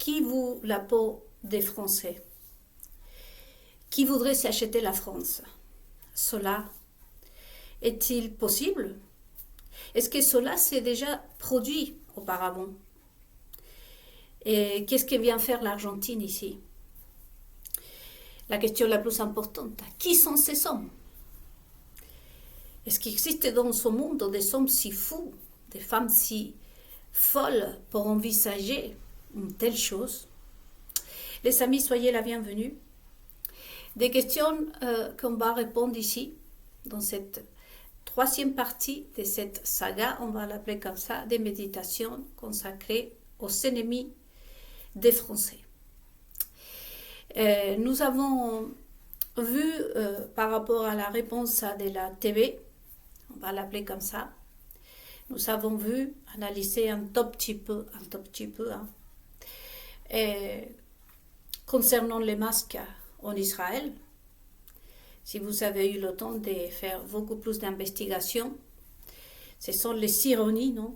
Qui vaut la peau des Français? Qui voudrait s'acheter la France? Cela est-il possible? Est-ce que cela s'est déjà produit auparavant? Et qu'est-ce que vient faire l'Argentine ici? La question la plus importante, qui sont ces hommes? Est-ce qu'il existe dans ce monde des hommes si fous, des femmes si folles pour envisager une telle chose? Les amis, soyez la bienvenue. Des questions qu'on va répondre ici, dans cette troisième partie de cette saga, on va l'appeler comme ça, des méditations consacrées aux ennemis des Français. Nous avons vu par rapport à la réponse de la TV, on va l'appeler comme ça, nous avons vu, analysé un tout petit peu, concernant les masques en Israël. Si vous avez eu le temps de faire beaucoup plus d'investigations, ce sont les ironies, non,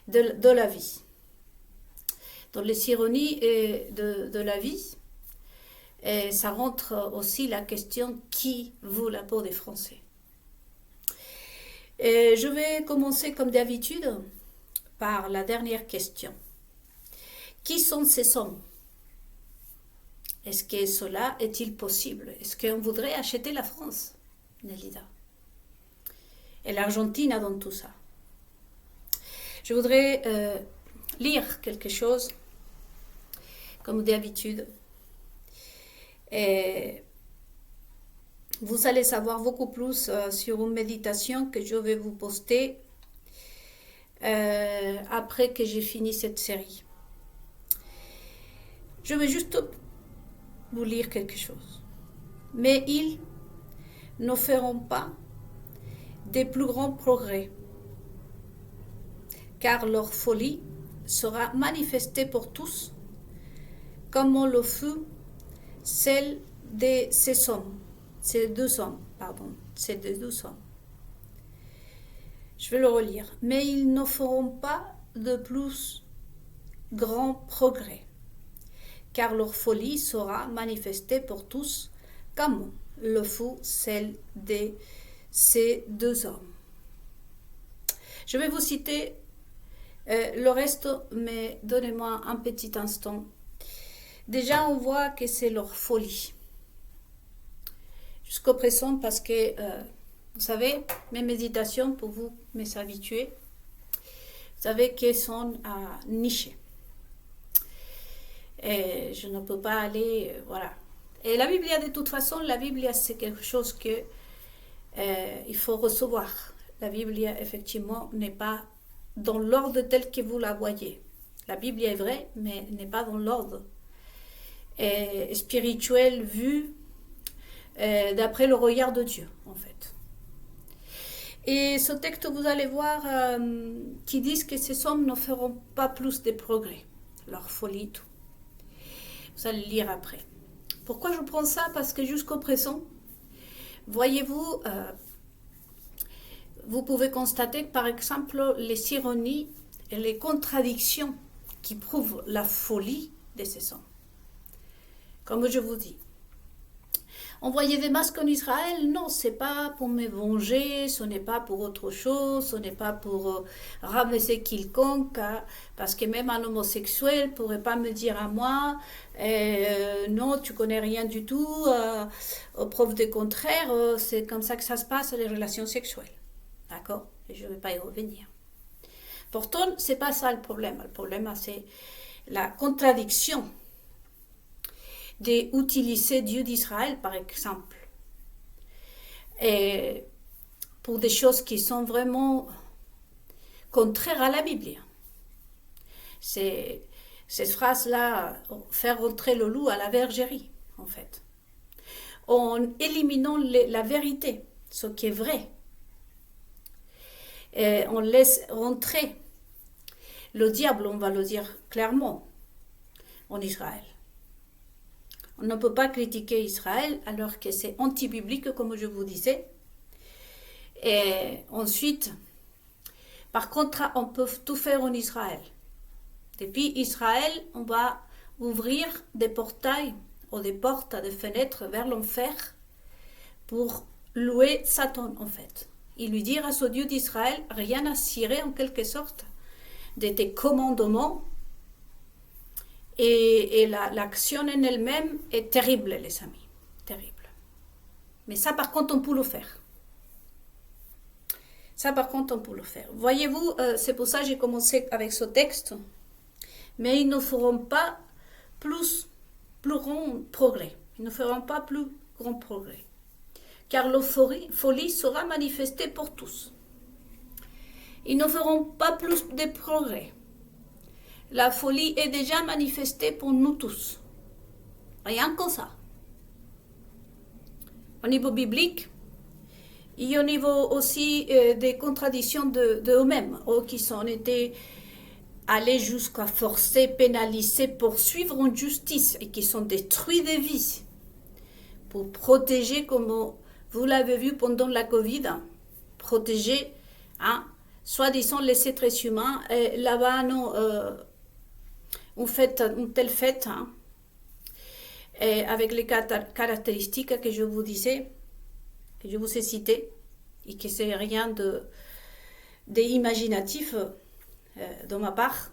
de la vie. Dans les ironies de la vie, et ça rentre aussi la question qui vaut la peau des Français. Et je vais commencer comme d'habitude par la dernière question. Qui sont ces hommes? Est-ce que cela est-il possible? Est-ce qu'on voudrait acheter la France, Nelida? Et l'Argentine dans tout ça. Je voudrais lire quelque chose, comme d'habitude. Et vous allez savoir beaucoup plus sur une méditation que je vais vous poster après que j'ai fini cette série. Je vais juste vous lire quelque chose. Mais ils ne feront pas des plus grands progrès, car leur folie sera manifestée pour tous, comme on le fut celle de ces deux hommes. Je vais le relire. Mais ils ne feront pas de plus grands progrès, car leur folie sera manifestée pour tous, comme le fut celle de ces deux hommes. Je vais vous citer le reste, mais donnez-moi un petit instant. Déjà, on voit que c'est leur folie. Jusqu'au présent, parce que, vous savez, mes méditations, pour vous, mes habitués, vous savez qu'elles sont nichées. Et je ne peux pas aller, voilà. Et la Bible, de toute façon, la Bible, c'est quelque chose que il faut recevoir. La Bible, effectivement, n'est pas dans l'ordre tel que vous la voyez. La Bible est vraie, mais n'est pas dans l'ordre spirituel vu d'après le regard de Dieu, en fait. Et ce texte, vous allez voir, qui disent que ces hommes ne feront pas plus de progrès. Leur folie, tout. Vous allez lire après. Pourquoi je prends ça? Parce que jusqu'au présent, voyez-vous, vous pouvez constater, par exemple, les ironies et les contradictions qui prouvent la folie de ces hommes. Comme je vous dis, envoyer des masques en Israël, non, c'est pas pour me venger, ce n'est pas pour autre chose, ce n'est pas pour rabaisser quiconque, parce que même un homosexuel ne pourrait pas me dire à moi, non, tu connais rien du tout, preuve du contraire, c'est comme ça que ça se passe, les relations sexuelles. D'accord? Et je ne vais pas y revenir. Pourtant, c'est pas ça le problème. Le problème, c'est la contradiction d'utiliser Dieu d'Israël, par exemple, et pour des choses qui sont vraiment contraires à la Bible. C'est cette phrase-là, faire rentrer le loup à la bergerie, en fait. En éliminant la vérité, ce qui est vrai. Et on laisse rentrer le diable, on va le dire clairement, en Israël. On ne peut pas critiquer Israël alors que c'est anti-biblique, comme je vous disais. Et ensuite, par contre, on peut tout faire en Israël. Depuis Israël, on va ouvrir des portails ou des portes, des fenêtres vers l'enfer pour louer Satan en fait. Et lui dire à ce Dieu d'Israël, rien à cirer en quelque sorte de tes commandements. Et l'action en elle-même est terrible, les amis. Terrible. Mais ça, par contre, on peut le faire. Ça, par contre, on peut le faire. Voyez-vous, c'est pour ça que j'ai commencé avec ce texte. Mais ils ne feront pas plus grand progrès. Ils ne feront pas plus grand progrès. Car l'euphorie sera manifestée pour tous. Ils ne feront pas plus de progrès. La folie est déjà manifestée pour nous tous. Rien que ça. Au niveau biblique, et au niveau aussi des contradictions de eux-mêmes, qui ont été allés jusqu'à forcer, pénaliser, poursuivre en justice et qui sont détruits des vies pour protéger, comme vous l'avez vu pendant la Covid, protéger, soi-disant les êtres humains. Là-bas, non, on fait une telle fête, avec les caractéristiques que je vous disais, que je vous ai citées, et que c'est rien d'imaginatif de ma part.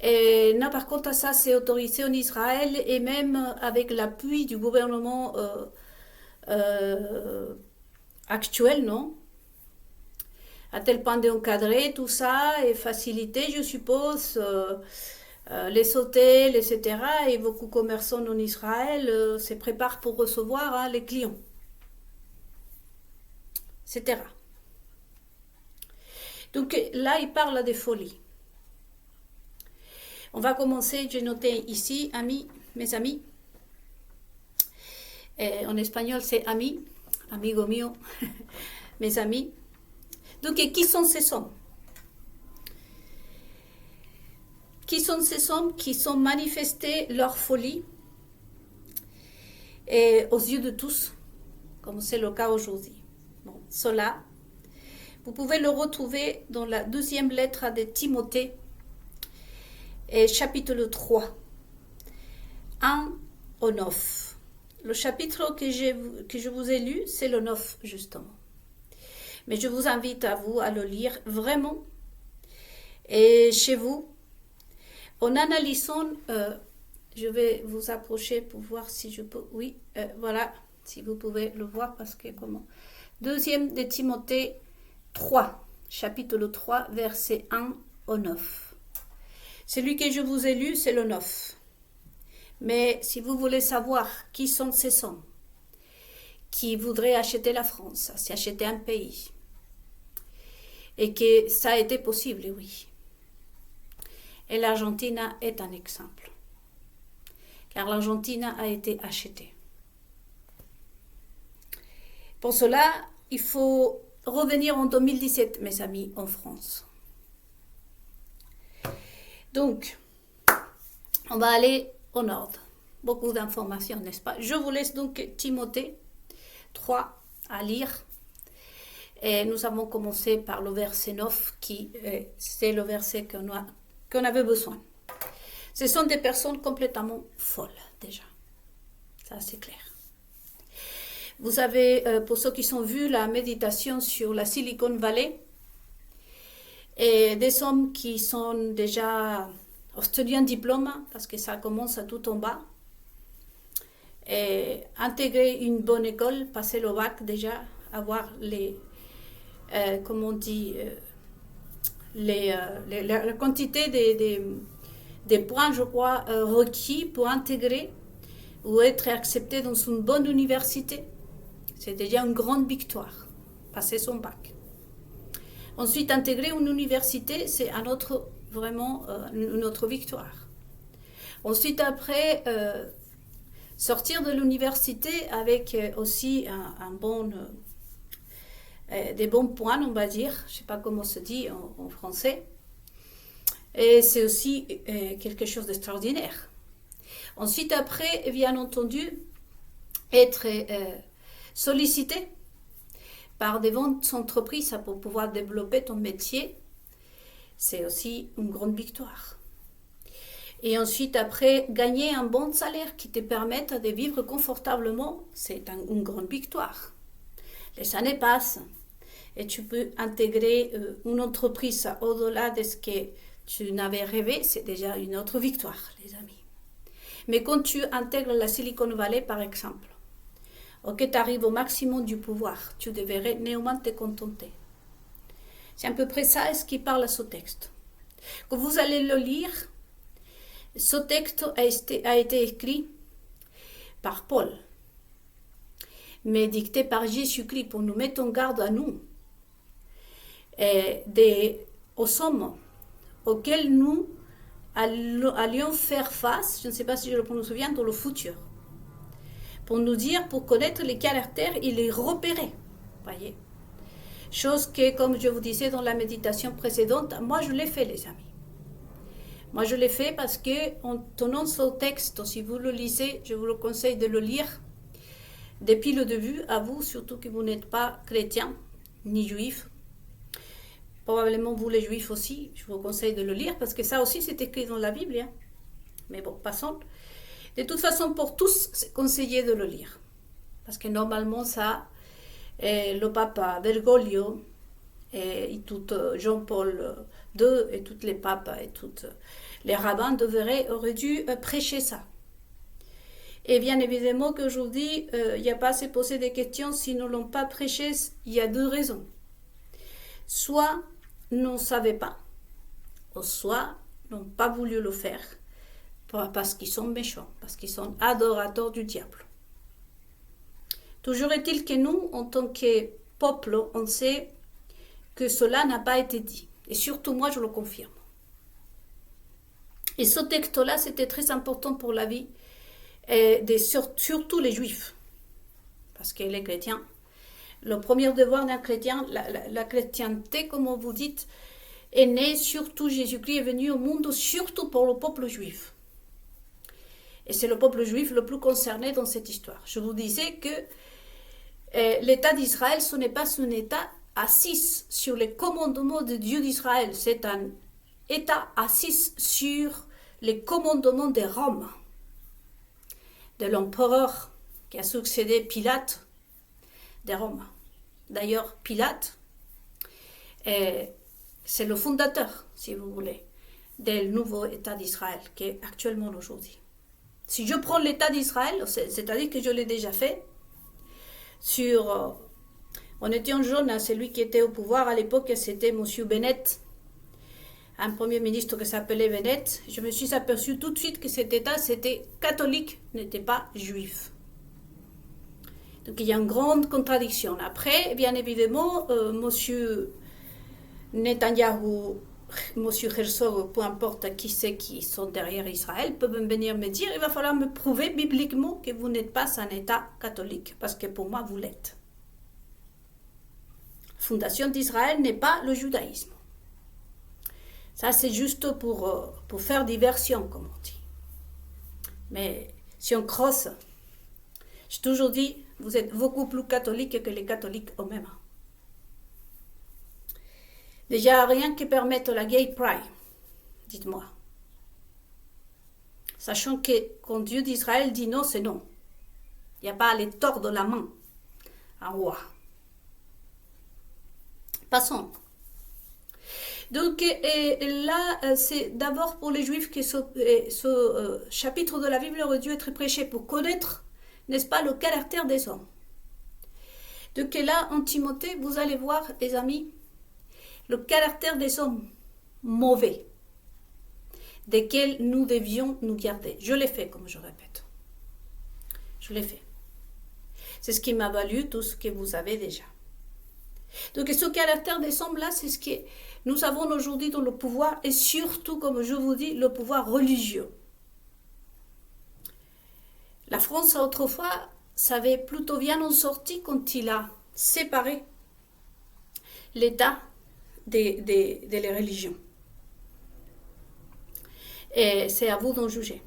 Et non, par contre, ça c'est autorisé en Israël et même avec l'appui du gouvernement actuel, non? À tel point d'encadrer tout ça et faciliter, je suppose, les hôtels, etc. Et beaucoup de commerçants en Israël se préparent pour recevoir les clients, etc. Donc là, il parle de folie. On va commencer, j'ai noté ici, mes amis. Et en espagnol, c'est ami, amigo mio, mes amis. Donc, qui sont ces hommes? Qui sont ces hommes qui ont manifesté leur folie et aux yeux de tous, comme c'est le cas aujourd'hui? Bon, cela, vous pouvez le retrouver dans la deuxième lettre de Timothée, chapitre 3, 1 au 9. Le chapitre que je vous ai lu, c'est le 9, justement. Mais je vous invite à le lire vraiment et chez vous, en analysant, je vais vous approcher pour voir si je peux, oui, voilà, si vous pouvez le voir, parce que comment? Deuxième de Timothée 3, chapitre 3, verset 1 au 9. Celui que je vous ai lu, c'est le 9. Mais si vous voulez savoir qui sont ces hommes qui voudraient acheter la France, acheter un pays, et que ça a été possible, oui. Et l'Argentine est un exemple. Car l'Argentine a été achetée. Pour cela, il faut revenir en 2017, mes amis, en France. Donc, on va aller au ordre. Beaucoup d'informations, n'est-ce pas? Je vous laisse donc Timothée 3 à lire. Et nous avons commencé par le verset 9, qui c'est le verset qu'on avait besoin. Ce sont des personnes complètement folles, déjà. Ça, c'est clair. Vous avez, pour ceux qui ont vu la méditation sur la Silicon Valley, et des hommes qui sont déjà obtenus un diplôme, parce que ça commence à tout en bas, et intégrer une bonne école, passer le bac déjà, avoir la quantité des points, je crois, requis pour intégrer ou être accepté dans une bonne université. C'est déjà une grande victoire, passer son bac. Ensuite, intégrer une université, c'est vraiment une autre victoire. Ensuite, après, sortir de l'université avec aussi des bons points, on va dire, je ne sais pas comment se dit en français, et c'est aussi quelque chose d'extraordinaire. Ensuite, après, bien entendu, être sollicité par des ventes entreprises pour pouvoir développer ton métier c'est aussi une grande victoire. Et ensuite, après, gagner un bon salaire qui te permette de vivre confortablement, c'est une grande victoire. Les années passent et tu peux intégrer une entreprise au-delà de ce que tu n'avais rêvé, c'est déjà une autre victoire, les amis. Mais quand tu intègres la Silicon Valley, par exemple, ou que tu arrives au maximum du pouvoir, tu devrais néanmoins te contenter. C'est à peu près ça ce qui parle à ce texte. Quand vous allez le lire, ce texte a été écrit par Paul, mais dicté par Jésus-Christ pour nous mettre en garde à nous, aux sommes auxquels nous allions faire face, je ne sais pas si je le prononce bien, dans le futur. Pour nous dire, pour connaître les caractères et les repérer. Voyez. Chose que, comme je vous disais dans la méditation précédente, moi je l'ai fait, les amis. Moi je l'ai fait parce que, en tenant ce texte, si vous le lisez, je vous le conseille de le lire depuis le début, à vous, surtout que vous n'êtes pas chrétien, ni juif. Probablement vous les juifs aussi, je vous conseille de le lire, parce que ça aussi c'est écrit dans la Bible. Hein. Mais bon, passons. De toute façon, pour tous, c'est conseillé de le lire. Parce que normalement, ça, le pape Bergoglio, et tout Jean-Paul II, et tous les papes, et tous les rabbins auraient dû prêcher ça. Et bien évidemment qu'aujourd'hui, il n'y a pas à se poser des questions s'ils ne l'ont pas prêché. Il y a deux raisons. Soit ne savaient pas, ou soit n'ont pas voulu le faire parce qu'ils sont méchants, parce qu'ils sont adorateurs du diable. Toujours est-il que nous, en tant que peuple, on sait que cela n'a pas été dit. Et surtout moi, je le confirme. Et ce texte-là, c'était très important pour la vie, surtout les juifs. Parce que les chrétiens, le premier devoir d'un chrétien, la chrétienté, comme vous dites, est née surtout, Jésus-Christ est venu au monde surtout pour le peuple juif. Et c'est le peuple juif le plus concerné dans cette histoire. Je vous disais que l'État d'Israël, ce n'est pas un État assis sur les commandements de Dieu d'Israël. C'est un État assis sur les commandements de Rome, de l'empereur qui a succédé Pilate de Rome. D'ailleurs, Pilate, c'est le fondateur, si vous voulez, du nouveau État d'Israël qui est actuellement aujourd'hui. Si je prends l'État d'Israël, c'est-à-dire que je l'ai déjà fait, en étant jeune, celui qui était au pouvoir à l'époque, c'était M. Bennett, un premier ministre qui s'appelait Bennett. Je me suis aperçu tout de suite que cet État, c'était catholique, n'était pas juif. Donc il y a une grande contradiction. Après, bien évidemment, M. Netanyahou, M. Herzog, peu importe qui c'est qui sont derrière Israël, peuvent venir me dire, il va falloir me prouver bibliquement que vous n'êtes pas un État catholique, parce que pour moi, vous l'êtes. La fondation d'Israël n'est pas le judaïsme. Ça, c'est juste pour faire diversion, comme on dit. Mais si on crosse, j'ai toujours dit, vous êtes beaucoup plus catholique que les catholiques eux-mêmes. Déjà, rien que permettre la gay pride, dites-moi. Sachant que quand Dieu d'Israël dit non, c'est non. Il n'y a pas à les tordre la main à un roi. Passons. Donc là, c'est d'abord pour les Juifs que ce chapitre de la Bible aurait dû être prêché pour connaître, n'est-ce pas, le caractère des hommes. Donc là, en Timothée, vous allez voir, les amis, le caractère des hommes mauvais, desquels nous devions nous garder. Je l'ai fait, comme je répète. Je l'ai fait. C'est ce qui m'a valu tout ce que vous avez déjà. Donc ce caractère des hommes-là, c'est ce que nous avons aujourd'hui dans le pouvoir, et surtout, comme je vous dis, le pouvoir religieux. La France, autrefois, savait plutôt bien en sorti quand il a séparé l'État des religions. Et c'est à vous d'en juger.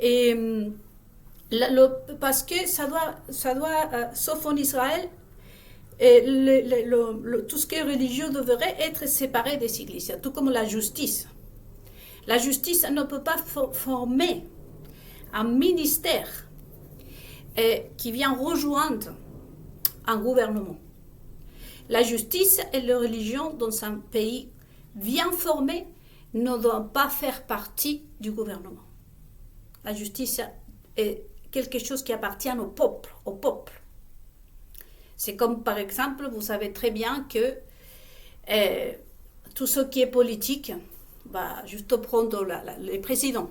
Et parce que ça doit sauf en Israël, Et tout ce qui est religieux devrait être séparé des églises, tout comme la justice. La justice ne peut pas former un ministère qui vient rejoindre un gouvernement. La justice et la religion dans un pays bien formé ne doivent pas faire partie du gouvernement. La justice est quelque chose qui appartient au peuple, au peuple. C'est comme par exemple, vous savez très bien que tout ce qui est politique, juste prendre les présidents.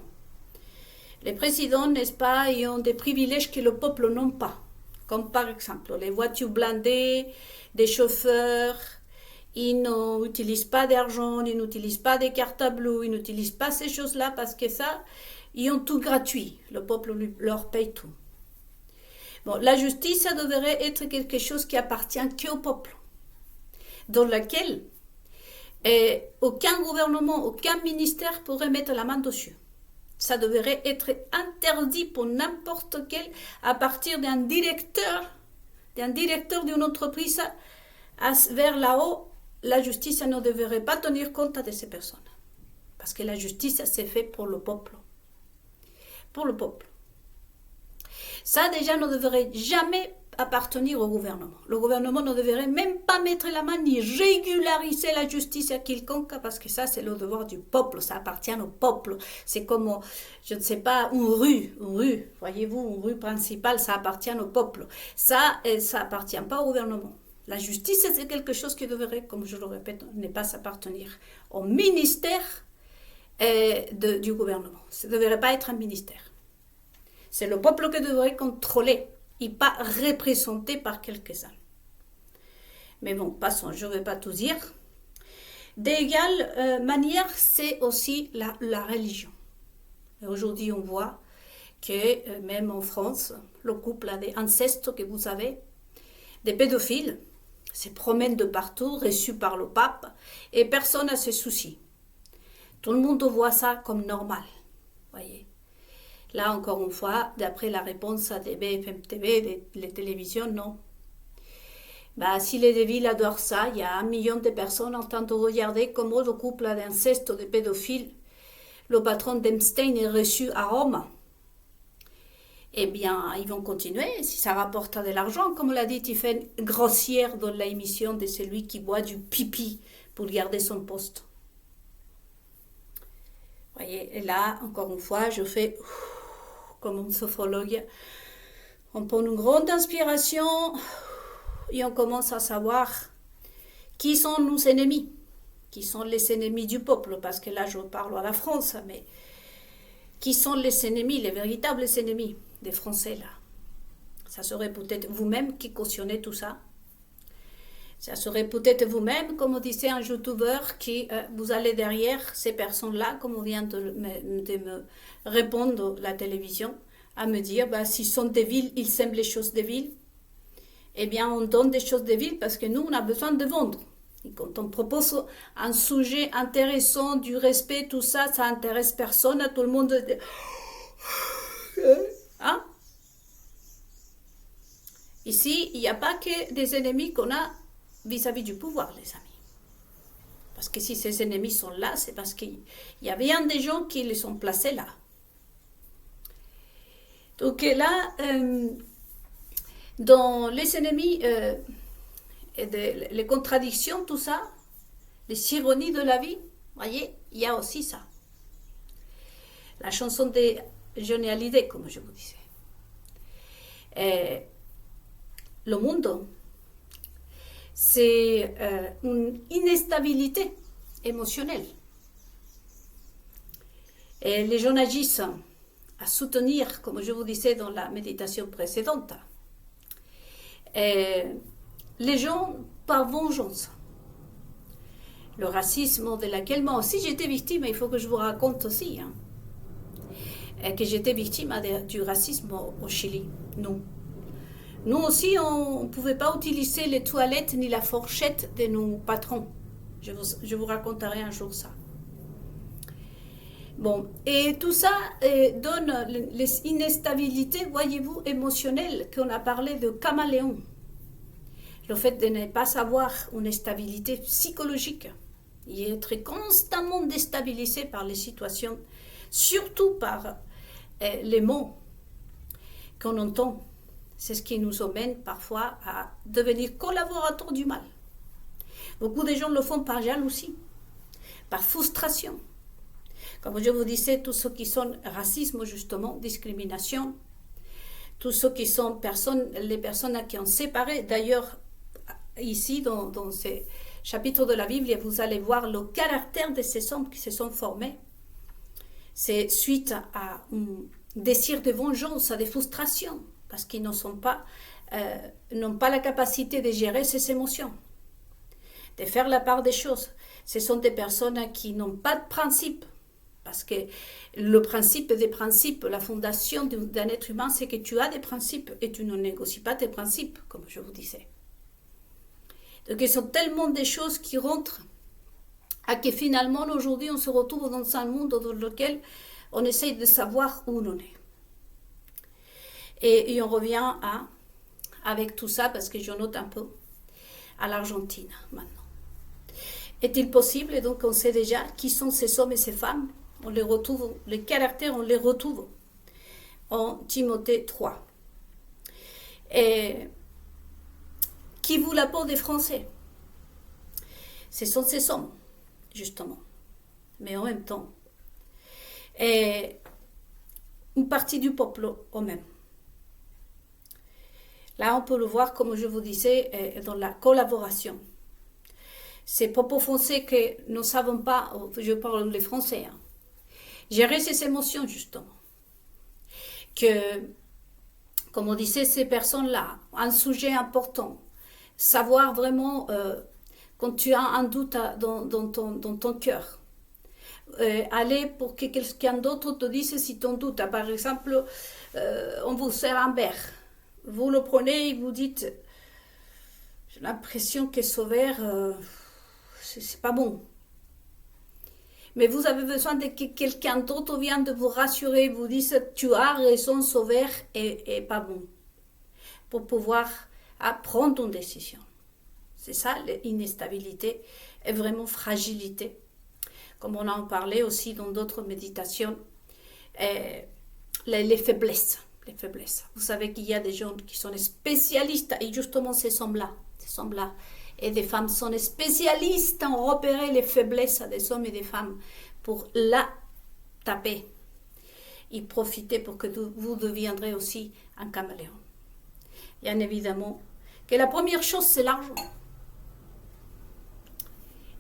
Les présidents, n'est-ce pas, ils ont des privilèges que le peuple n'a pas. Comme par exemple les voitures blindées, des chauffeurs, ils n'utilisent pas d'argent, ils n'utilisent pas des cartes à bleu, ils n'utilisent pas ces choses-là parce que ça, ils ont tout gratuit. Le peuple leur paye tout. Bon, la justice, ça devrait être quelque chose qui appartient qu'au peuple, dans lequel aucun gouvernement, aucun ministère pourrait mettre la main dessus. Ça devrait être interdit pour n'importe quel, à partir d'un directeur d'une entreprise vers là-haut, la justice ne devrait pas tenir compte de ces personnes. Parce que la justice, c'est fait pour le peuple. Pour le peuple. Ça, déjà, ne devrait jamais appartenir au gouvernement. Le gouvernement ne devrait même pas mettre la main ni régulariser la justice à quiconque parce que ça, c'est le devoir du peuple. Ça appartient au peuple. C'est comme, je ne sais pas, une rue. Voyez-vous, une rue principale, ça appartient au peuple. Ça appartient pas au gouvernement. La justice, c'est quelque chose qui devrait, comme je le répète, ne pas appartenir au ministère du gouvernement. Ça ne devrait pas être un ministère. C'est le peuple qui devrait contrôler et pas représenté par quelques-uns. Mais bon, passons, je ne vais pas tout dire. D'égale manière, c'est aussi la religion. Et aujourd'hui, on voit que même en France, le couple d'inceste que vous savez, des pédophiles, se promènent de partout, reçus par le pape, et personne ne se soucie. Tout le monde voit ça comme normal. Voyez. Là, encore une fois, d'après la réponse des BFM TV, les télévisions, non. Si les débiles adorent ça, il y a 1 million de personnes en train de regarder comment le couple d'inceste de pédophiles, le patron d'Epstein est reçu à Rome. Eh bien, ils vont continuer si ça rapporte de l'argent, comme l'a dit Tiffen Grossière dans l'émission de celui qui boit du pipi pour garder son poste. Voyez, et là, encore une fois, je fais comme un sophrologue. On prend une grande inspiration et on commence à savoir qui sont nos ennemis, qui sont les ennemis du peuple, parce que là, je parle à la France, mais qui sont les ennemis, les véritables ennemis des Français, là. Ça serait peut-être vous-même qui cautionnez tout ça. Ça serait peut-être vous-même, comme disait un youtubeur, qui vous allez derrière ces personnes-là, comme on vient de me répondre la télévision, à me dire, s'ils sont débiles, ils aiment les choses débiles. Eh bien, on donne des choses débiles parce que nous, on a besoin de vendre. Et quand on propose un sujet intéressant, du respect, tout ça, ça intéresse personne, tout le monde... Hein? Ici, il n'y a pas que des ennemis qu'on a vis-à-vis du pouvoir, les amis. Parce que si ces ennemis sont là, c'est parce qu'il y a bien des gens qui les ont placés là. Donc là, dans les ennemis, les contradictions, tout ça, les ironies de la vie, voyez, il y a aussi ça. La chanson de Johnny Hallyday, comme je vous disais. Le monde, c'est une instabilité émotionnelle. Et les gens agissent à soutenir, comme je vous disais dans la méditation précédente, les gens par vengeance. Le racisme de laquelle moi aussi j'étais victime, il faut que je vous raconte aussi, que j'étais victime du racisme au Chili. Nous aussi, on ne pouvait pas utiliser les toilettes ni la fourchette de nos patrons. Je vous raconterai un jour ça. Bon, et tout ça donne les instabilités, voyez-vous, émotionnelles qu'on a parlé de caméléon. le fait de ne pas avoir une stabilité psychologique et être constamment déstabilisé par les situations, surtout par les mots qu'on entend, c'est ce qui nous amène parfois à devenir collaborateurs du mal. Beaucoup de gens le font par jalousie, par frustration. Comme je vous disais, tous ceux qui sont racisme, justement, discrimination, tous ceux qui sont les personnes qui ont séparé. D'ailleurs, ici, dans ces chapitres de la Bible, vous allez voir le caractère de ces hommes qui se sont formés. C'est suite à un désir de vengeance, à des frustrations, parce qu'ils n'ont pas la capacité de gérer ces émotions, de faire la part des choses. Ce sont des personnes qui n'ont pas de principe, parce que le principe des principes, la fondation d'un être humain, c'est que tu as des principes et tu ne négocies pas tes principes, comme je vous disais. Donc, il y a tellement de choses qui rentrent à que finalement, aujourd'hui, on se retrouve dans un monde dans lequel on essaye de savoir où on est. Et on revient avec tout ça, parce que je note un peu, à l'Argentine maintenant. Est-il possible, et donc on sait déjà qui sont ces hommes et ces femmes, on les retrouve, les caractères, on les retrouve en Timothée 3. Et qui vaut la peau des Français? Ce sont ces hommes, justement. Mais en même temps, et une partie du peuple au même. Là, on peut le voir, comme je vous disais, dans la collaboration. Ces propos français que nous ne savons pas, je parle les Français, gérer ces émotions, justement. Que, comme on disait, ces personnes-là, un sujet important, savoir vraiment, quand tu as un doute dans ton cœur, aller pour que quelqu'un d'autre te dise si ton doute, par exemple, on vous sert un verre, vous le prenez et vous dites, j'ai l'impression que ce verre, c'est pas bon. Mais vous avez besoin de que quelqu'un d'autre vienne de vous rassurer, vous dise, tu as raison, ce verre est pas bon, pour pouvoir prendre une décision. C'est ça, l'instabilité et vraiment fragilité. Comme on en parlait aussi dans d'autres méditations, les faiblesses. Vous savez qu'il y a des gens qui sont spécialistes, et justement ces hommes-là, et des femmes sont spécialistes en repérer les faiblesses des hommes et des femmes pour la taper et profiter pour que vous deviendrez aussi un caméléon. Bien évidemment que la première chose, c'est l'argent.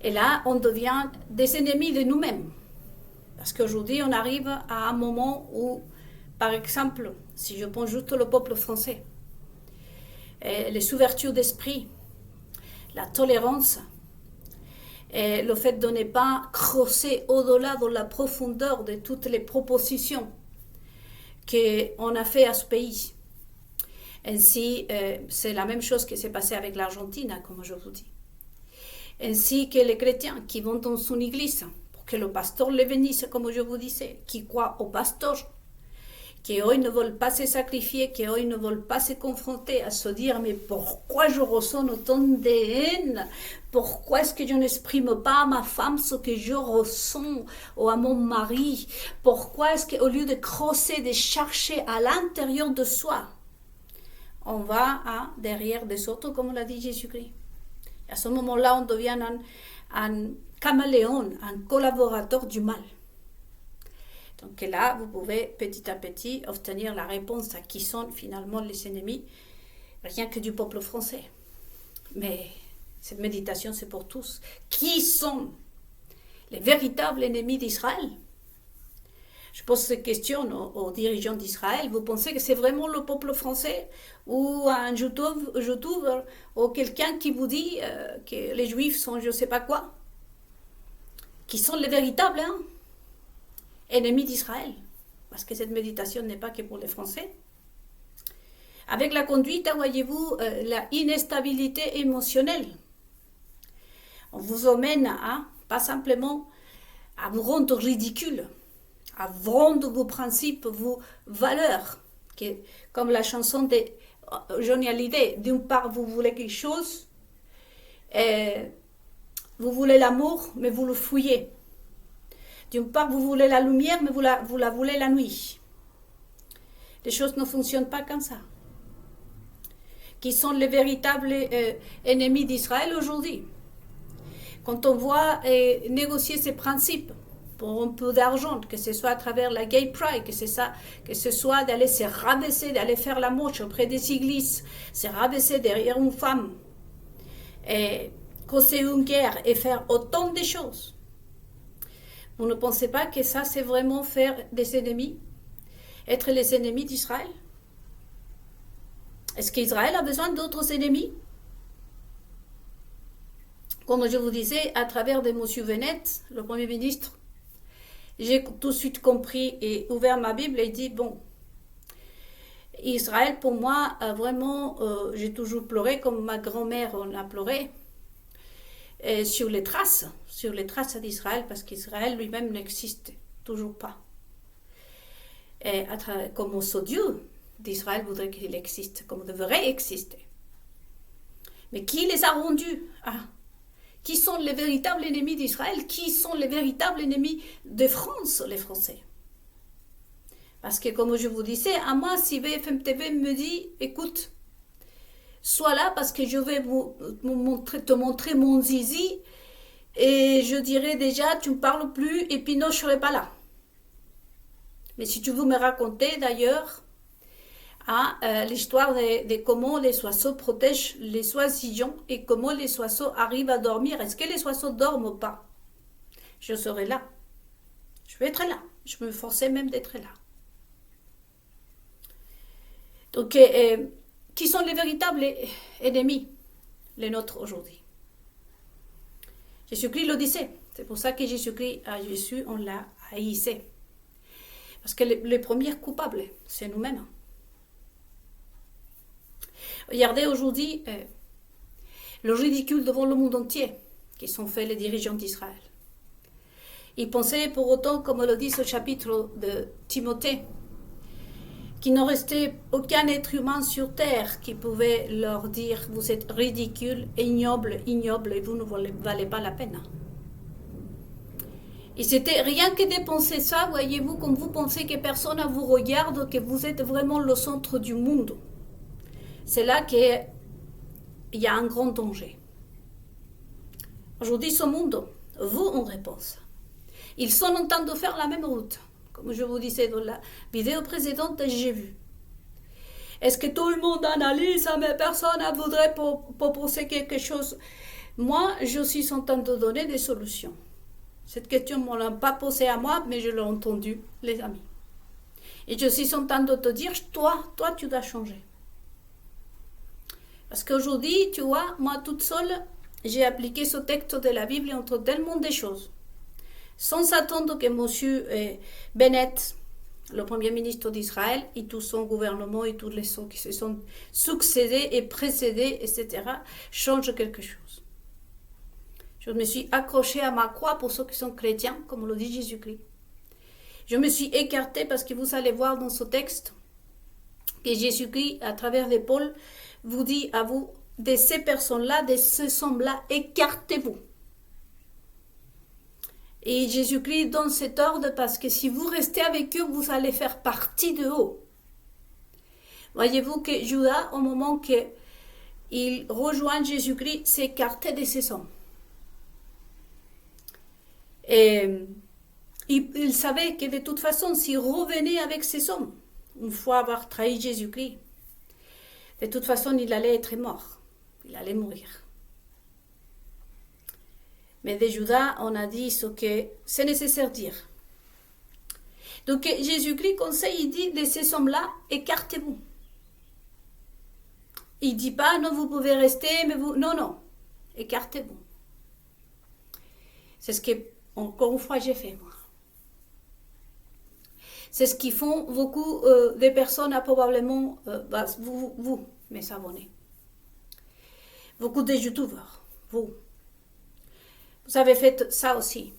Et là, on devient des ennemis de nous-mêmes. Parce qu'aujourd'hui, on arrive à un moment où, par exemple, si je prends juste le peuple français, les ouvertures d'esprit, la tolérance, et le fait de ne pas creuser au-delà de la profondeur de toutes les propositions qu'on a fait à ce pays. Ainsi, c'est la même chose qui s'est passé avec l'Argentine, comme je vous dis. Ainsi que les chrétiens qui vont dans une église pour que le pasteur les bénisse, comme je vous disais, qui croient au pasteur, qui eux ne veulent pas se sacrifier, qui eux ne veulent pas se confronter à se dire mais pourquoi je ressens autant de haine? Pourquoi est-ce que je n'exprime pas à ma femme ce que je ressens ou à mon mari? Pourquoi est-ce qu'au lieu de creuser, de chercher à l'intérieur de soi, on va derrière des autres, comme l'a dit Jésus-Christ? À ce moment-là, on devient un caméléon, un collaborateur du mal. Donc là, vous pouvez petit à petit obtenir la réponse à qui sont finalement les ennemis, rien que du peuple français. Mais cette méditation, c'est pour tous. Qui sont les véritables ennemis d'Israël? Je pose cette question aux dirigeants d'Israël. Vous pensez que c'est vraiment le peuple français ou un YouTuber ou quelqu'un qui vous dit que les Juifs sont je ne sais pas quoi? Qui sont les véritables ennemis d'Israël? Parce que cette méditation n'est pas que pour les Français. Avec la conduite, voyez-vous, la instabilité émotionnelle. On vous emmène pas simplement à vous rendre ridicule, à vendre vos principes, vos valeurs, comme la chanson de j'en ai l'idée. D'une part, vous voulez quelque chose, vous voulez l'amour, mais vous le fouillez. D'une part, vous voulez la lumière, mais vous la voulez la nuit. Les choses ne fonctionnent pas comme ça. Qui sont les véritables ennemis d'Israël aujourd'hui? Quand on voit négocier ces principes pour un peu d'argent, que ce soit à travers la gay pride, que ce soit d'aller se rabaisser, d'aller faire la moche auprès des églises, se rabaisser derrière une femme, et causer une guerre et faire autant de choses. Vous ne pensez pas que ça, c'est vraiment faire des ennemis? Être les ennemis d'Israël? Est-ce qu'Israël a besoin d'autres ennemis? Comme je vous disais, à travers de M. Bennett, le Premier ministre, j'ai tout de suite compris et ouvert ma Bible et dit, bon, Israël, pour moi, vraiment, j'ai toujours pleuré comme ma grand-mère on a pleuré, sur les traces d'Israël, parce qu'Israël lui-même n'existe toujours pas. Et comme ce Dieu d'Israël voudrait qu'il existe, comme devrait exister. Mais qui les a rendus? Qui sont les véritables ennemis d'Israël? Qui sont les véritables ennemis de France, les Français? Parce que, comme je vous disais, à moi, si BFM TV me dit, écoute, sois là parce que je vais te montrer mon zizi, et je dirais déjà, tu ne parles plus, et puis non, je ne serai pas là. Mais si tu veux me raconter, d'ailleurs, l'histoire de comment les oiseaux protègent les oisillons et comment les oiseaux arrivent à dormir. Est-ce que les oiseaux dorment ou pas? Je serai là. Je vais être là. Je me forçais même d'être là. Donc, qui sont les véritables ennemis, les nôtres aujourd'hui? Jésus-Christ le disait. C'est pour ça que Jésus-Christ, à Jésus, on l'a haïssé. Parce que les premiers coupables, c'est nous-mêmes. Regardez aujourd'hui le ridicule devant le monde entier qui sont faits les dirigeants d'Israël. Ils pensaient pour autant, comme le dit ce chapitre de Timothée, qu'il ne restait aucun être humain sur terre qui pouvait leur dire « Vous êtes ridicule, ignoble, et vous ne valez pas la peine ». Et c'était rien que de penser ça, voyez-vous, comme vous pensez que personne ne vous regarde, que vous êtes vraiment le centre du monde. C'est là qu'il y a un grand danger. Aujourd'hui, ce monde vous en réponse. Ils sont en train de faire la même route. Comme je vous disais dans la vidéo précédente, j'ai vu. Est-ce que tout le monde analyse, mais personne ne voudrait proposer quelque chose? Moi, je suis en train de donner des solutions. Cette question ne l'a pas posée à moi, mais je l'ai entendue, les amis. Et je suis en train de te dire, toi, tu dois changer. Parce qu'aujourd'hui, tu vois, moi toute seule, j'ai appliqué ce texte de la Bible entre tellement de choses. Sans attendre que M. Bennett, le Premier ministre d'Israël, et tout son gouvernement et tous les gens qui se sont succédés et précédés, etc., changent quelque chose. Je me suis accrochée à ma croix pour ceux qui sont chrétiens, comme le dit Jésus-Christ. Je me suis écartée parce que vous allez voir dans ce texte que Jésus-Christ, à travers les Paul, vous dit à vous, de ces personnes-là, de ces hommes-là, écartez-vous. Et Jésus-Christ donne cet ordre parce que si vous restez avec eux, vous allez faire partie de eux. Voyez-vous que Judas, au moment qu'il rejoint Jésus-Christ, s'est écarté de ces hommes. Et il savait que de toute façon, s'il revenait avec ces hommes, une fois avoir trahi Jésus-Christ, de toute façon, il allait être mort. Il allait mourir. Mais de Judas, on a dit ce que c'est nécessaire de dire. Donc Jésus-Christ conseille, il dit de ces hommes-là, écartez-vous. Il ne dit pas, non, vous pouvez rester, mais vous... Non, écartez-vous. C'est ce que, encore une fois, j'ai fait, moi. C'est ce qu'ils font beaucoup de personnes, probablement, vous, mes abonnés. Beaucoup de youtubeurs, vous avez fait ça aussi.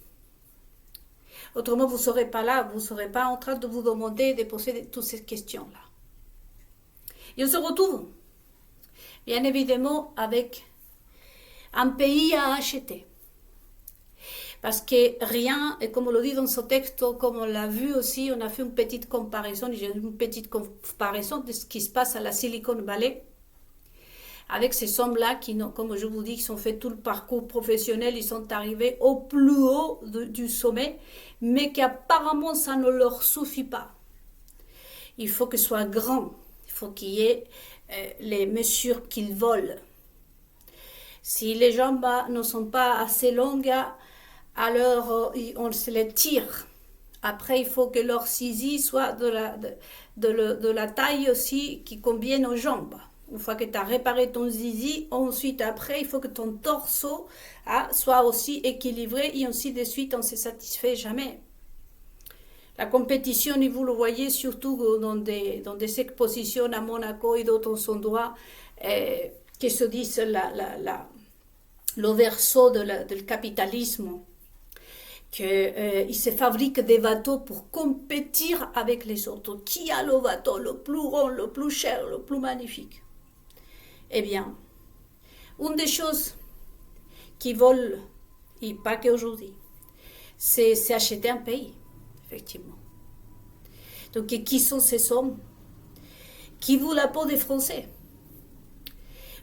Autrement, vous ne serez pas là, vous ne serez pas en train de vous demander, de poser toutes ces questions-là. Et on se retrouve bien évidemment avec un pays à acheter. Parce que rien, et comme on le dit dans ce texte, comme on l'a vu aussi, on a fait une petite comparaison de ce qui se passe à la Silicon Valley, avec ces hommes-là qui, comme je vous dis, qui ont fait tout le parcours professionnel, ils sont arrivés au plus haut du sommet, mais qu'apparemment ça ne leur suffit pas. Il faut que ce soit grand, il faut qu'il y ait les mesures qu'ils veulent. Si les jambes ne sont pas assez longues, alors on se les tire. Après, il faut que leur zizi soit de la taille aussi qui convienne aux jambes. Une fois que tu as réparé ton zizi, ensuite après, il faut que ton torso soit aussi équilibré et ainsi de suite, on ne se satisfait jamais. La compétition, et vous le voyez surtout dans des expositions à Monaco et d'autres endroits qui se disent le verso du capitalisme, qu'ils se fabriquent des bateaux pour compétir avec les autres. Qui a le bateau le plus rond, le plus cher, le plus magnifique? Eh bien, une des choses qui volent, et pas qu'aujourd'hui, c'est acheter un pays, effectivement. Donc, qui sont ces hommes qui vouent la peau des Français?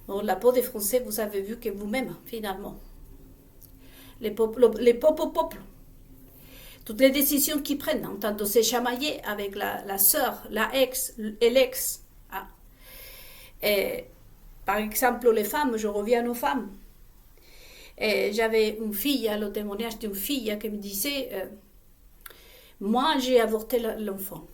Bon, la peau des Français, vous avez vu que vous-même, finalement. Les peuples, toutes les décisions qu'ils prennent en train de se chamailler avec la sœur, la ex et l'ex. Et, par exemple, les femmes, je reviens aux femmes. J'avais une fille, le témoignage d'une fille qui me disait moi, j'ai avorté l'enfant.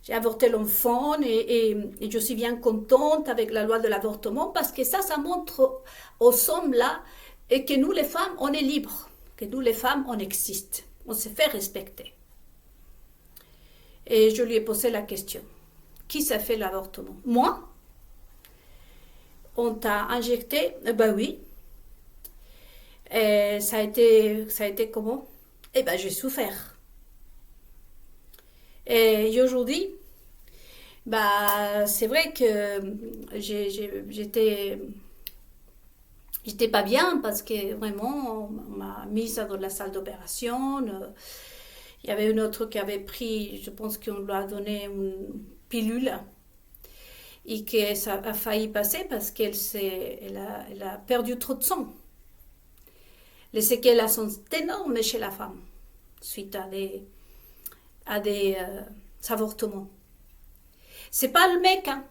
J'ai avorté l'enfant et je suis bien contente avec la loi de l'avortement parce que ça montre aux hommes là et que nous les femmes, on est libres, que nous les femmes, on existe, on se fait respecter. Et je lui ai posé la question, qui s'est fait l'avortement? Moi? On t'a injecté? Ben oui. Et ça a été comment? Eh ben j'ai souffert. Et aujourd'hui, bah, c'est vrai que j'étais pas bien parce que vraiment, on m'a mise dans la salle d'opération. Il y avait une autre qui avait pris, je pense qu'on lui a donné une pilule et que ça a failli passer parce qu'elle a perdu trop de sang. Les séquelles sont énormes chez la femme suite à des avortements. C'est pas le mec, hein.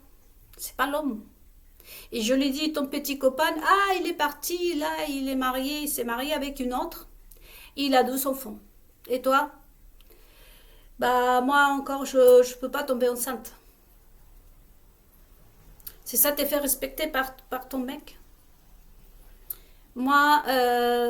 C'est pas l'homme. Et je lui ai dit, ton petit copain, il est parti, là, il s'est marié avec une autre, il a 2 enfants. Et toi? Bah, moi encore, je peux pas tomber enceinte. C'est ça, te faire respecter par ton mec? Moi,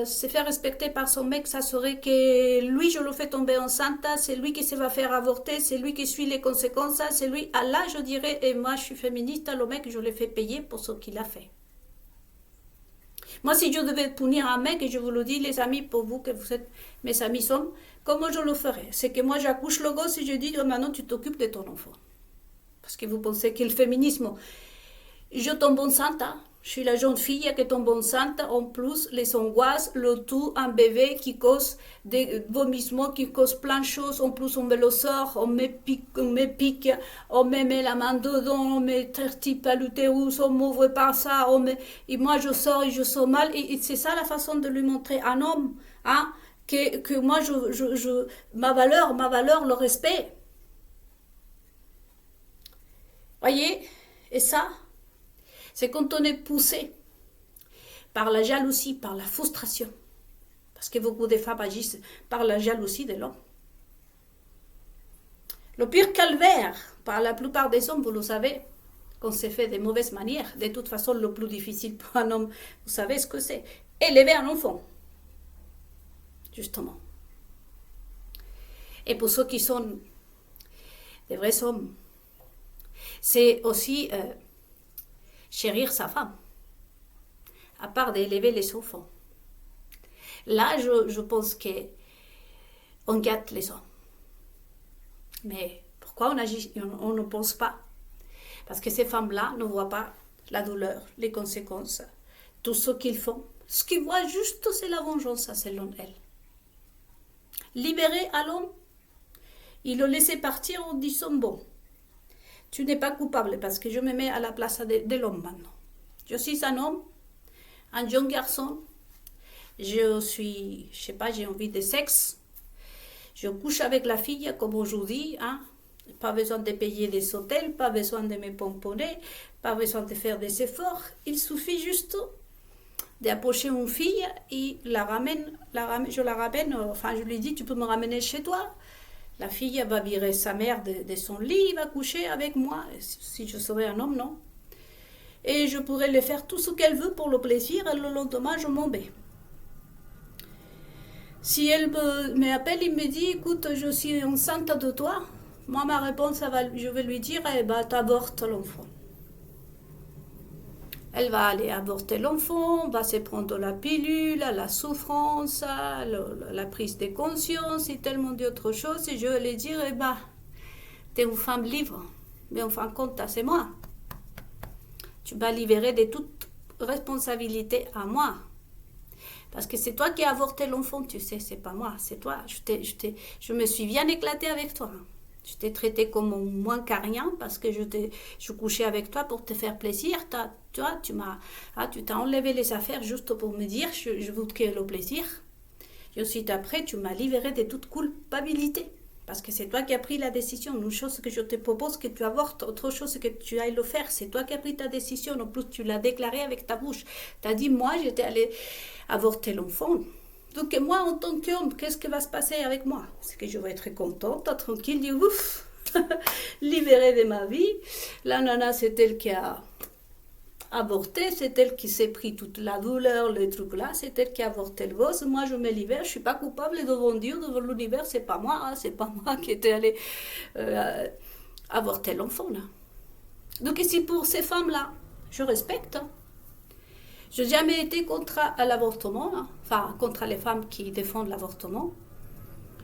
se faire respecter par son mec, ça serait que lui, je le fais tomber enceinte, c'est lui qui se va faire avorter, c'est lui qui suit les conséquences, c'est lui. Là, je dirais, et moi, je suis féministe, le mec, je le fais payer pour ce qu'il a fait. Moi, si je devais punir un mec, et je vous le dis, les amis, pour vous, que vous êtes mes amis hommes, comment je le ferais? C'est que moi, j'accouche le gosse et je dis, maintenant, tu t'occupes de ton enfant. Parce que vous pensez que le féminisme, je tombe enceinte, je suis la jeune fille qui tombe enceinte, en plus, les angoisses, le tout, un bébé qui cause des vomissements, qui cause plein de choses, en plus on me le sort, on me pique, on me met la main dedans, on me tertipe à l'utérus, on m'ouvre par ça, et moi je sors et je sors mal, et c'est ça la façon de lui montrer à un homme, hein, que moi, ma valeur, le respect. Voyez, et ça, c'est quand on est poussé par la jalousie, par la frustration. Parce que beaucoup de femmes agissent par la jalousie de l'homme. Le pire calvaire, par la plupart des hommes, vous le savez, qu'on s'est fait de mauvaises manières. De toute façon, le plus difficile pour un homme, vous savez ce que c'est? Élever un enfant. Justement. Et pour ceux qui sont des vrais hommes, c'est aussi chérir sa femme, à part d'élever les enfants. Là, je pense qu'on gâte les hommes. Mais pourquoi on ne pense pas? Parce que ces femmes-là ne voient pas la douleur, les conséquences, tout ce qu'ils font. Ce qu'ils voient juste, c'est la vengeance, selon elle. Libérer à l'homme, il le laissait partir en disant, bon, tu n'es pas coupable parce que je me mets à la place de l'homme maintenant. Je suis un homme, un jeune garçon, je sais pas, j'ai envie de sexe, je couche avec la fille comme aujourd'hui, hein. Pas besoin de payer des hôtels, pas besoin de me pomponner, pas besoin de faire des efforts. Il suffit juste d'approcher une fille et je la ramène, enfin je lui dis, tu peux me ramener chez toi. La fille va virer sa mère de son lit, va coucher avec moi, si je serais un homme, non. Et je pourrais lui faire tout ce qu'elle veut pour le plaisir, et le lendemain, je m'en vais. Si elle m'appelle, il me dit, écoute, je suis enceinte de toi, moi, ma réponse, je vais lui dire, eh ben, t'avortes l'enfant. Elle va aller avorter l'enfant, va se prendre la pilule, la souffrance, la prise de conscience et tellement d'autres choses. Et je vais lui dire, eh ben, t'es une femme libre, mais en fin de compte, c'est moi. Tu vas libérer de toute responsabilité à moi. Parce que c'est toi qui as avorté l'enfant, tu sais, c'est pas moi, c'est toi. Je me suis bien éclatée avec toi. Je t'ai traité comme moins qu'à rien parce que je couchais avec toi pour te faire plaisir. Tu t'as enlevé les affaires juste pour me dire je veux que le plaisir. Et ensuite après, tu m'as libéré de toute culpabilité. Parce que c'est toi qui as pris la décision. Une chose que je te propose que tu avortes, autre chose que tu ailles le faire. C'est toi qui as pris ta décision. En plus, tu l'as déclaré avec ta bouche. Tu as dit, moi, j'étais allée avorter l'enfant. Donc moi, en tant qu'homme, qu'est-ce qui va se passer avec moi? C'est que je vais être contente, tranquille, dire ouf, libérée de ma vie. La nana, c'est elle qui a avorté, c'est elle qui s'est pris toute la douleur, les trucs là, c'est elle qui a avorté le gosse. Moi, je me libère, je suis pas coupable devant Dieu, devant l'univers, c'est pas moi, hein, c'est pas moi qui étais allée avorter l'enfant là. Donc ici, pour ces femmes-là, je respecte. Hein. Je n'ai jamais été contre l'avortement, hein. Enfin, contre les femmes qui défendent l'avortement.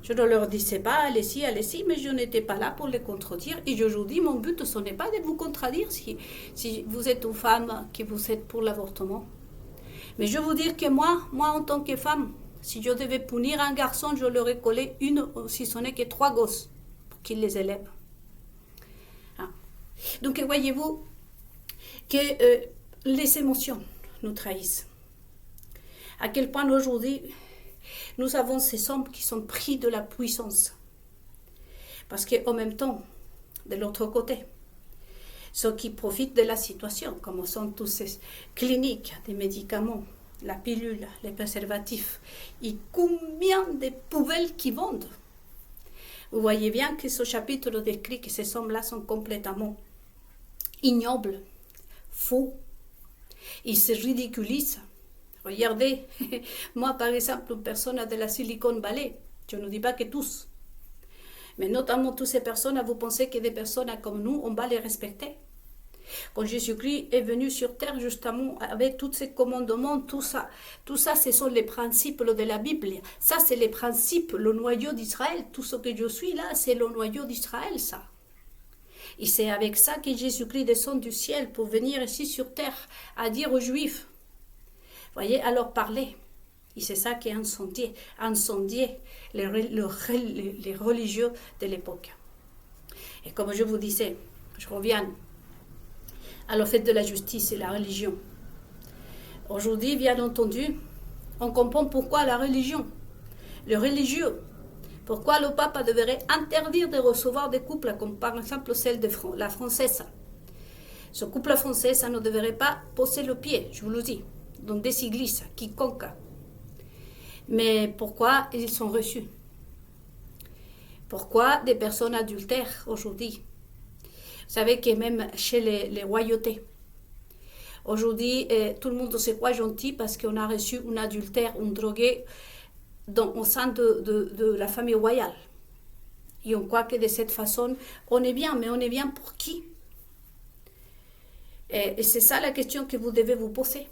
Je ne leur disais pas, allez-y, mais je n'étais pas là pour les contredire. Et je vous dis, mon but, ce n'est pas de vous contredire si vous êtes une femme, que vous êtes pour l'avortement. Mais je veux dire que moi, en tant que femme, si je devais punir un garçon, je leur ai collé si ce n'est que 3 gosses, pour qu'il les élève. Ah. Donc, voyez-vous que les émotions nous trahissent. À quel point aujourd'hui, nous avons ces hommes qui sont pris de la puissance. Parce qu'en même temps, de l'autre côté, ceux qui profitent de la situation, comme sont tous ces cliniques, des médicaments, la pilule, les préservatifs, et combien de poubelles qui vendent. Vous voyez bien que ce chapitre décrit que ces hommes-là sont complètement ignobles, faux. Ils se ridiculisent. Regardez, moi par exemple, une personne de la Silicon Valley, je ne dis pas que tous, mais notamment toutes ces personnes, vous pensez que des personnes comme nous, on va les respecter. Quand Jésus-Christ est venu sur terre, justement, avec tous ces commandements, tout ça, ce sont les principes de la Bible. Ça, c'est les principes, le noyau d'Israël. Tout ce que je suis là, c'est le noyau d'Israël, ça. Et c'est avec ça que Jésus-Christ descend du ciel pour venir ici sur terre à dire aux Juifs, voyez, alors parler. Et c'est ça qui a incendié les religieux de l'époque. Et comme je vous disais, je reviens à le fait de la justice et la religion. Aujourd'hui, bien entendu, on comprend pourquoi la religion, le religieux, pourquoi le pape devrait interdire de recevoir des couples, comme par exemple celle de la française. Ce couple français, ça ne devrait pas poser le pied, je vous le dis, dans des églises, quiconque. Mais pourquoi ils sont reçus? Pourquoi des personnes adultères aujourd'hui? Vous savez que même chez les royautés, aujourd'hui, tout le monde se croit gentil parce qu'on a reçu un adultère, un drogué au sein de la famille royale. Et on croit que de cette façon, on est bien, mais on est bien pour qui? Et c'est ça la question que vous devez vous poser.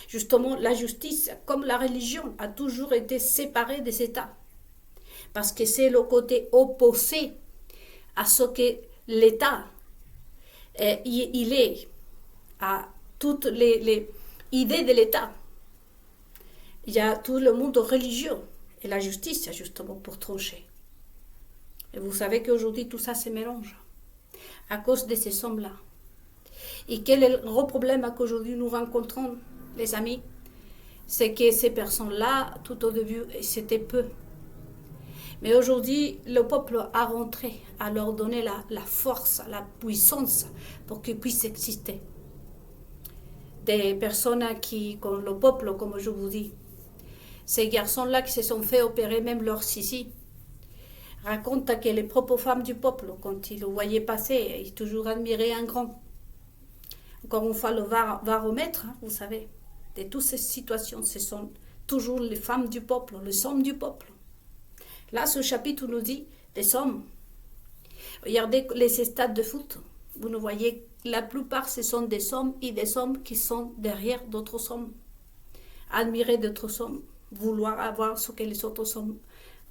Justement, la justice, comme la religion, a toujours été séparée des États. Parce que c'est le côté opposé à ce que l'État, il est. à toutes les idées de l'État. Il y a tout le monde religieux et la justice, justement, pour trancher. Et vous savez qu'aujourd'hui, tout ça se mélange à cause de ces hommes-là. Et quel est le gros problème qu'aujourd'hui nous rencontrons, les amis? C'est que ces personnes-là, tout au début, c'était peu. Mais aujourd'hui, le peuple a rentré à leur donner la force, la puissance pour qu'ils puissent exister. Des personnes qui, comme le peuple, comme je vous dis, ces garçons-là qui se sont fait opérer même leur sissi, racontent que les propres femmes du peuple, quand ils le voyaient passer, ils toujours admiraient un grand. Encore une fois, le varomètre, vous savez, de toutes ces situations, ce sont toujours les femmes du peuple, les hommes du peuple. Là, ce chapitre nous dit des hommes. Regardez les stades de foot. Vous ne voyez, la plupart, ce sont des hommes et des hommes qui sont derrière d'autres hommes. Admirer d'autres hommes. Vouloir avoir ce que les autres hommes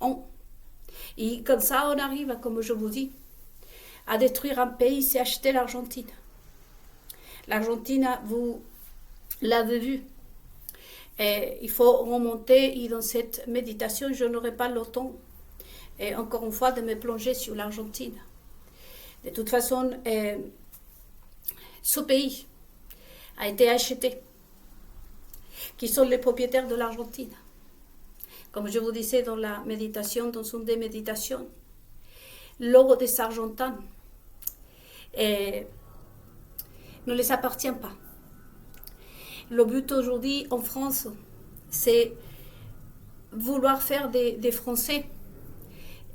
ont. Et comme ça, on arrive, comme je vous dis, à détruire un pays, c'est acheter l'Argentine. L'Argentine, vous l'avez vu. Et il faut remonter et dans cette méditation, je n'aurai pas le temps, et encore une fois, de me plonger sur l'Argentine. De toute façon, ce pays a été acheté. Qui sont les propriétaires de l'Argentine? Comme je vous disais dans la méditation, dans une des méditations, l'or des Argentins ne les appartient pas. Le but aujourd'hui en France, c'est vouloir faire des Français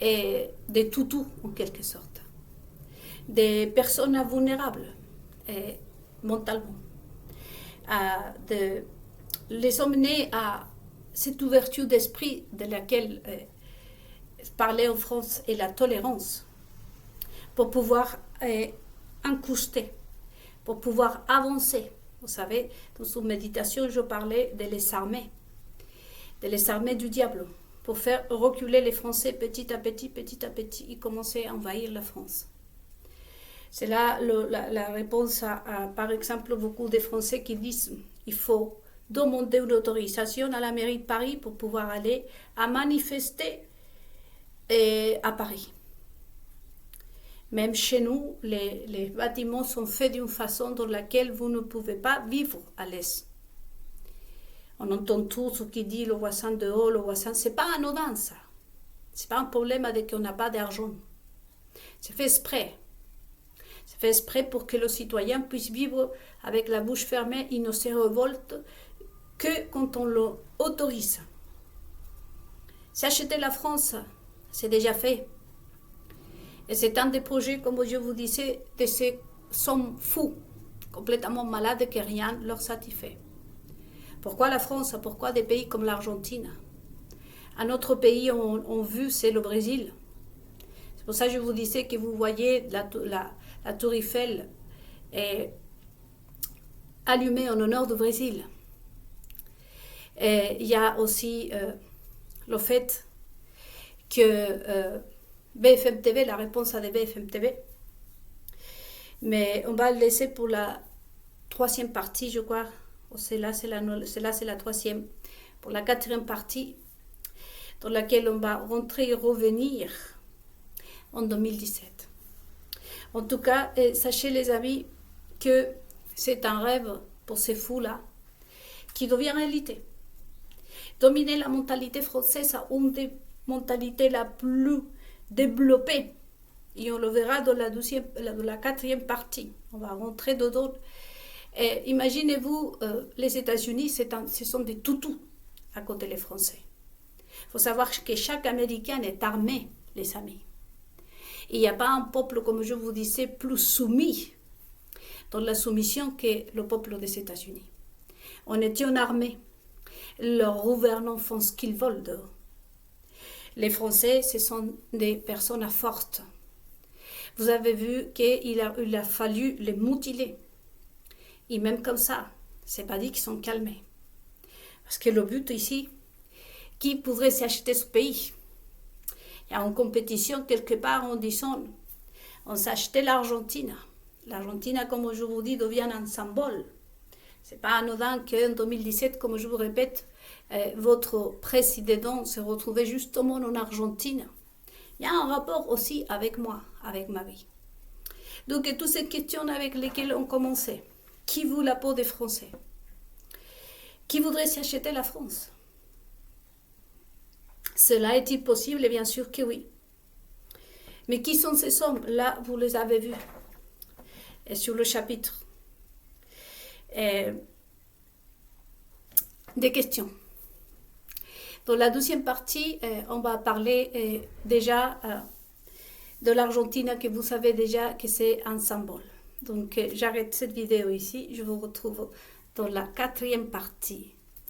et des toutous en quelque sorte, des personnes vulnérables mentalement, de les emmener à cette ouverture d'esprit de laquelle parlait en France et la tolérance pour pouvoir incruster, pour pouvoir avancer. Vous savez, dans une méditation, je parlais de les armées du diable, pour faire reculer les Français petit à petit, et commencer à envahir la France. C'est là la réponse à, par exemple, beaucoup de Français qui disent il faut demander une autorisation à la mairie de Paris pour pouvoir aller à manifester à Paris. Même chez nous, les bâtiments sont faits d'une façon dans laquelle vous ne pouvez pas vivre à l'aise. On entend tout ce qui dit le voisin de haut, le voisin. C'est pas anodin ça. C'est pas un problème avec qu'on n'a pas d'argent. C'est fait exprès. C'est fait exprès pour que le citoyen puisse vivre avec la bouche fermée et ne se révolte que quand on l'autorise. Si acheter la France, c'est déjà fait. Et c'est un des projets, comme je vous disais, de ces sommes fous, complètement malades, que rien ne leur satisfait. Pourquoi la France? Pourquoi des pays comme l'Argentine? Un autre pays on vu, c'est le Brésil. C'est pour ça que je vous disais que vous voyez la tour Eiffel est allumée en honneur du Brésil. Et il y a aussi le fait que BFM TV, la réponse à des BFM TV. Mais on va le laisser pour la troisième partie, je crois. Celle-là, c'est la troisième. Pour la quatrième partie, dans laquelle on va rentrer et revenir en 2017. En tout cas, sachez les amis que c'est un rêve pour ces fous-là qui devient réalité. Dominer la mentalité française à une des mentalités la plus développée. Et on le verra dans la quatrième partie. On va rentrer dedans. Imaginez-vous, les États-Unis, ce sont des toutous à côté des Français. Il faut savoir que chaque Américain est armé, les amis. Il n'y a pas un peuple, comme je vous disais, plus soumis dans la soumission que le peuple des États-Unis. On était en armée. Leurs gouvernants font ce qu'ils veulent d'eux. Les Français, ce sont des personnes fortes. Vous avez vu qu'il a fallu les mutiler. Et même comme ça, c'est pas dit qu'ils sont calmés. Parce que le but ici, qui pourrait s'acheter ce pays? Il y a une compétition quelque part en disant, on s'achetait l'Argentine. L'Argentine, comme je vous dis, devient un symbole. Ce n'est pas anodin qu'en 2017, comme je vous répète, votre président se retrouvait justement en Argentine. Il y a un rapport aussi avec moi, avec ma vie. Donc, toutes ces questions avec lesquelles on commençait. Qui veut la peau des Français? Qui voudrait s'acheter la France? Cela est-il possible? Bien sûr que oui. Mais qui sont ces hommes? Là, vous les avez vus. Et sur le chapitre. Des questions. Dans la deuxième partie, on va parler déjà de l'Argentine, que vous savez déjà que c'est un symbole. Donc, j'arrête cette vidéo ici. Je vous retrouve dans la quatrième partie.